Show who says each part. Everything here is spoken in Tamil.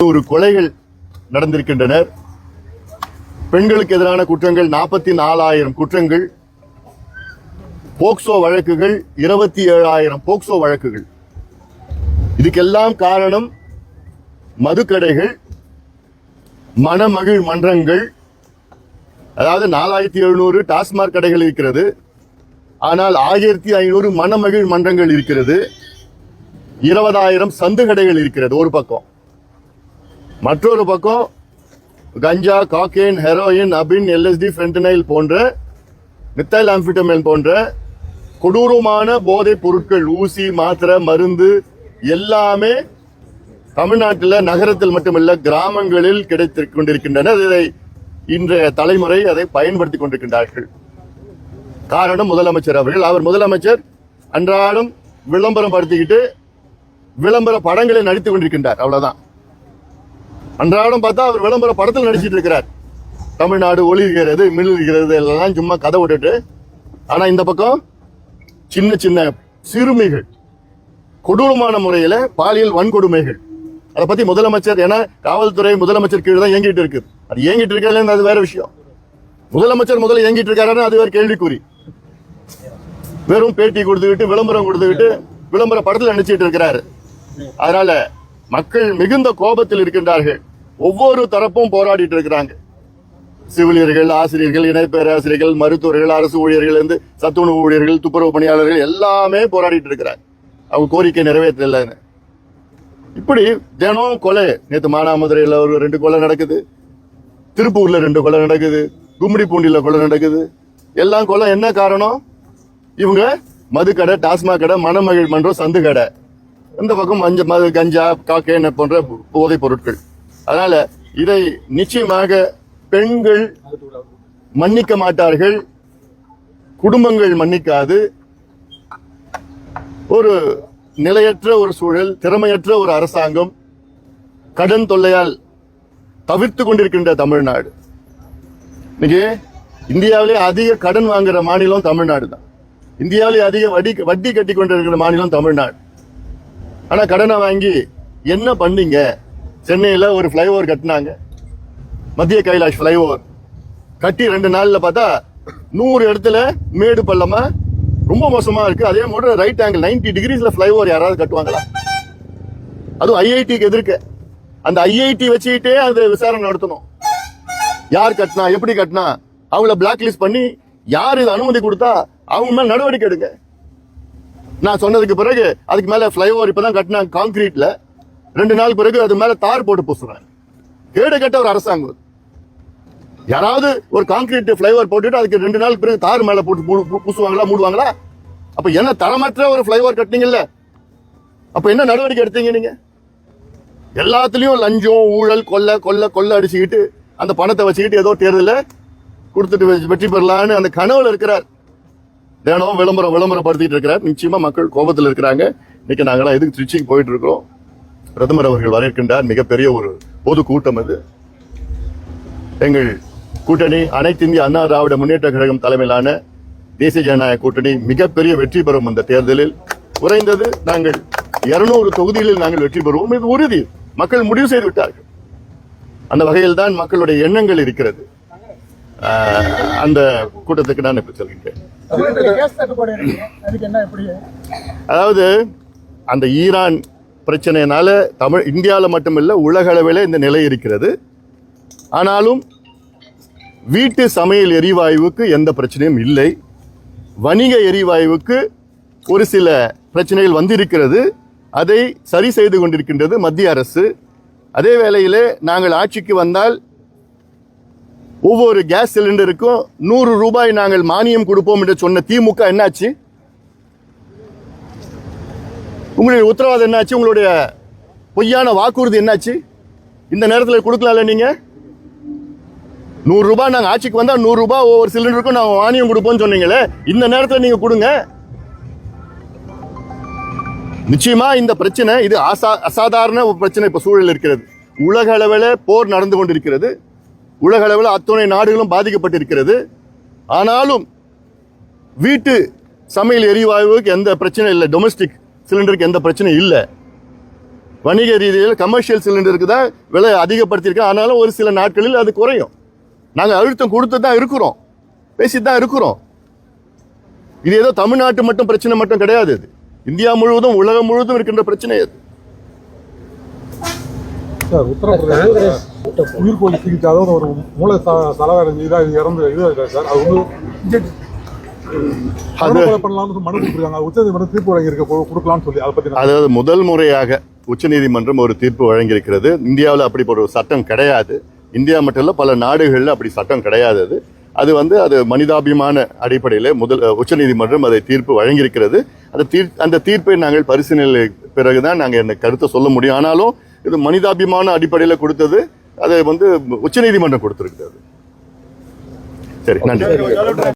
Speaker 1: 100 கொலைகள் நடந்திருக்கின்றனர். பெண்களுக்கு எதிரான குற்றங்கள் 44,000 குற்றங்கள், போக்சோ வழக்குகள் 27,000 போக்சோ வழக்குகள். இதுக்கெல்லாம் காரணம் மதுக்கடைகள், மணமகிழ் மன்றங்கள். அதாவது 4,700 டாஸ்மாக் கடைகள் இருக்கிறது, ஆனால் 1,500 மணமகிழ் மன்றங்கள் இருக்கிறது. 20,000 சந்து கடைகள் இருக்கிறது ஒரு பக்கம். மற்றொரு பக்கம் கஞ்சா, காக்கேன், ஹெரோயின், அபின், எல்எஸ்டி, ஃபென்டனைல் போன்ற மித்தைல் ஆம்பிட்டமைன் போன்ற கொடூரமான போதைப் பொருட்கள், ஊசி, மாத்திரை, மருந்து எல்லாமே தமிழ்நாட்டில் நகரத்தில் மட்டுமல்ல கிராமங்களில் கிடைத்துக் கொண்டிருக்கின்றன. இதை இன்றைய தலைமுறை அதை பயன்படுத்திக் கொண்டிருக்கின்றார்கள். காரணம் முதலமைச்சர் அவர்கள். அவர் முதலமைச்சர் அன்றாடம் விளம்பரம் படுத்திக்கிட்டு விளம்பர படங்களை நடித்துக் கொண்டிருக்கின்றார். அவ்வளவுதான். அன்றாடம் பார்த்தா அவர் விளம்பர படத்தில் நடிச்சிட்டு இருக்கிறார். தமிழ்நாடு ஒளிர்கிறது, மிளிர்கிறது எல்லாம் சும்மா கதை விட்டுட்டு. ஆனா இந்த பக்கம் சின்ன சின்ன சிறுமிகள் கொடூரமான முறையில பாலியல் வன்கொடுமைகள். அதை பத்தி முதலமைச்சர், ஏன்னா காவல்துறை முதலமைச்சர் கீழே தான் இயங்கிட்டு இருக்கு. அது இயங்கிட்டு இருக்காரு, அது வேற விஷயம். முதலமைச்சர் முதல்ல இயங்கிட்டு இருக்காரு, அது வேற கேள்விக்குறி. வெறும் பேட்டி கொடுத்துக்கிட்டு விளம்பரம் கொடுத்துக்கிட்டு விளம்பர படத்தில் நடிச்சிட்டு இருக்கிறாரு. அதனால மக்கள் மிகுந்த கோபத்தில் இருக்கின்றார்கள். ஒவ்வொரு தரப்பும் போராடிட்டு இருக்கிறாங்க. செவிலியர்கள், ஆசிரியர்கள், இணை பேராசிரியர்கள், மருத்துவர்கள், அரசு ஊழியர்கள், சத்துணவு ஊழியர்கள், துப்புரவு பணியாளர்கள் எல்லாமே போராடிட்டு இருக்கிறாங்க. அவங்க கோரிக்கை நிறைவேற்றல. இப்படி தினம் கொலை. நேற்று மானாமதுரையில் ஒரு 2 கொலை நடக்குது, திருப்பூர்ல 2 கொலை நடக்குது, கும்மிடிப்பூண்டியில கொலை நடக்குது. எல்லாம் கொலை. என்ன காரணம்? இவங்க மதுக்கடை, டாஸ்மாக் கடை, மணமகிழ் மன்றம், சந்து கடை. இந்த பக்கம் மது, கஞ்சா, காக்கேன் போன்ற போதைப் பொருட்கள். அதனால இதை நிச்சயமாக பெண்கள் மன்னிக்க மாட்டார்கள், குடும்பங்கள் மன்னிக்காது. ஒரு நிலையற்ற ஒரு சூழல், திறமையற்ற ஒரு அரசாங்கம், கடன் தொல்லையால் தவிர்த்து கொண்டிருக்கின்ற தமிழ்நாடு. இன்னைக்கு இந்தியாவிலே அதிக கடன் வாங்குற மாநிலம் தமிழ்நாடு தான். இந்தியாவிலே அதிக வட்டி கட்டி கொண்டிருக்கிற மாநிலம் தமிழ்நாடு. ஆனா கடனை வாங்கி என்ன பண்ணீங்க? சென்னையில ஒரு பிளைஓவர் கட்டினாங்க, மத்திய கைலாஷ் பிளைஓவர் கட்டி 2 நாள்ல பார்த்தா 100 இடத்துல மேடு பள்ளமா ரொம்ப மோசமா இருக்கு. அதே மாதிரி ரைட் ஆங்கிள் 90 டிகிரிஸ்ல பிளைஓவர் யாராவது கட்டுவாங்களா? அதுவும் ஐஐடிக்கு எதிர்க்க. அந்த ஐஐடி வச்சுக்கிட்டே அந்த விசாரணை நடத்தணும். யார் கட்டினா, எப்படி கட்டினா, அவங்கள பிளாக் லிஸ்ட் பண்ணி யார் இது அனுமதி கொடுத்தா அவங்க மேல நடவடிக்கை எடுங்க. நான் சொன்னதுக்கு பிறகு அதுக்கு மேல பிளைஓவர் இப்பதான் கட்டினாங்க கான்கிரீட்ல. 2 நாள் பிறகு அது மேல தார் போட்டு பூசுறாங்க. கேடு கட்ட ஒரு அரசாங்கம். யாராவது ஒரு கான்கிரீட் பிளைஓவர் போட்டுட்டு அதுக்கு 2 நாள் பிறகு தார் மேல போட்டு பூசுவாங்களா, மூடுவாங்களா? அப்ப என்ன தரமற்ற ஒரு பிளைஓவர் கட்டினீங்கல்ல, அப்ப என்ன நடவடிக்கை எடுத்தீங்க நீங்க? எல்லாத்துலயும் லஞ்சம், ஊழல், கொள்ள அடிச்சுக்கிட்டு அந்த பணத்தை வச்சுக்கிட்டு ஏதோ தேர்தல கொடுத்துட்டு வெற்றி பெறலான்னு அந்த கனவுல இருக்கிறார். தினம் விளம்பரப்படுத்திட்டு இருக்கிறார். நிச்சயமா மக்கள் கோபத்தில் இருக்கிறாங்க. இன்னைக்கு நாங்களாம் எதுக்கு திருச்சிக்கு போயிட்டு இருக்கிறோம். பிரதமர் அவர்கள் வரவேற்கின்றார். மிகப்பெரிய ஒரு பொது கூட்டம் அது. எங்கள் கூட்டணி அனைத்து இந்திய அண்ணா திராவிட முன்னேற்ற கழகம் தலைமையிலான தேசிய ஜனநாயக கூட்டணி மிகப்பெரிய வெற்றி பெறும். இந்த தேர்தலில் குறைந்தது நாங்கள் 200 தொகுதிகளில் நாங்கள் வெற்றி பெறுவோம். இது உறுதி. மக்கள் முடிவு செய்து விட்டார்கள். அந்த வகையில் தான் மக்களுடைய எண்ணங்கள் இருக்கிறது. அந்த கூட்டத்துக்கு நான் இப்ப சொல்கின்றேன். அதாவது அந்த ஈரான் பிரச்சனையினால இந்தியாவில் மட்டுமல்ல உலக அளவில் இந்த நிலை இருக்கிறது. ஆனாலும் வீட்டு சமையல் எரிவாயுவுக்கு எந்த பிரச்சனையும் இல்லை. வணிக எரிவாயுவுக்கு ஒரு சில பிரச்சனைகள் வந்திருக்கிறது. அதை சரி செய்து கொண்டிருக்கின்றது மத்திய அரசு. அதே வேளையிலே நாங்கள் ஆட்சிக்கு வந்தால் ஒவ்வொரு கேஸ் சிலிண்டருக்கும் 100 ரூபாய் நாங்கள் மானியம் கொடுப்போம் என்று சொன்ன திமுக என்னாச்சு? உங்களுடைய உத்தரவாதம் என்னாச்சு? உங்களுடைய பொய்யான வாக்குறுதி என்னாச்சு? இந்த நேரத்தில் கொடுக்கலாம்ல நீங்க? 100 ரூபாய் நாங்கள் ஆட்சிக்கு வந்தா 100 ரூபாய் ஒவ்வொரு சிலிண்டருக்கும் நாங்கள் மானியம் கொடுப்போம்னு சொன்னீங்களே, இந்த நேரத்தில் நீங்க கொடுங்க. நிச்சயமா இந்த பிரச்சனை இது அசாதாரண ஒரு பிரச்சனை. இப்ப சூழல் இருக்கிறது. உலக அளவில் போர் நடந்து கொண்டிருக்கிறது. உலக அளவில் அத்துணை நாடுகளும் பாதிக்கப்பட்டிருக்கிறது. ஆனாலும் வீட்டு சமையல் எரிவாயுவுக்கு எந்த பிரச்சனை இல்லை, டொமஸ்டிக் சிலிண்டருக்கு எந்த பிரச்சனையும் இல்லை. வணிக ரீதியில் கமர்ஷியல் சிலிண்டருக்கு தான் விலை அதிகப்படுத்தியிருக்கோம். ஆனாலும் ஒரு சில நாட்களில் அது குறையும். நாங்கள் அழுத்தம் கொடுத்து தான் இருக்கிறோம், பேசி தான் இருக்கிறோம். இது ஏதோ தமிழ்நாட்டு மட்டும் பிரச்சனை மட்டும் கிடையாது. இது இந்தியா முழுவதும் உலகம் முழுவதும் இருக்கின்ற பிரச்சனை அது.
Speaker 2: சார், உத்தரப்பிரதேச உயிர்கோழி சிகிச்சை, அதாவது ஒரு மூளை சலவாரம் இறந்து இது சார், அது வந்து பண்ணலாம்னு மனு கொடுத்துருக்காங்க. உச்சநீதிமன்றம் தீர்ப்பு வழங்கியிருக்க கொடுக்கலாம்னு சொல்லி அதை பத்தி. அதாவது
Speaker 1: முதல் முறையாக உச்சநீதிமன்றம் ஒரு தீர்ப்பு வழங்கியிருக்கிறது. இந்தியாவில் அப்படிப்பட்ட ஒரு சட்டம் கிடையாது. இந்தியா மட்டும் இல்லை, பல நாடுகளில் அப்படி சட்டம் கிடையாது. அது வந்து அது மனிதாபிமான அடிப்படையில் உச்சநீதிமன்றம் அதை தீர்ப்பு வழங்கியிருக்கிறது. அந்த தீர்ப்பை நாங்கள் பரிசீலனை பிறகுதான் நாங்கள் என்ன கருத்தை சொல்ல முடியும். ஆனாலும் இது மனிதாபிமான அடிப்படையில் கொடுத்தது, அதை வந்து உச்சநீதிமன்றம் கொடுத்திருக்கிறது. சரி, நன்றி.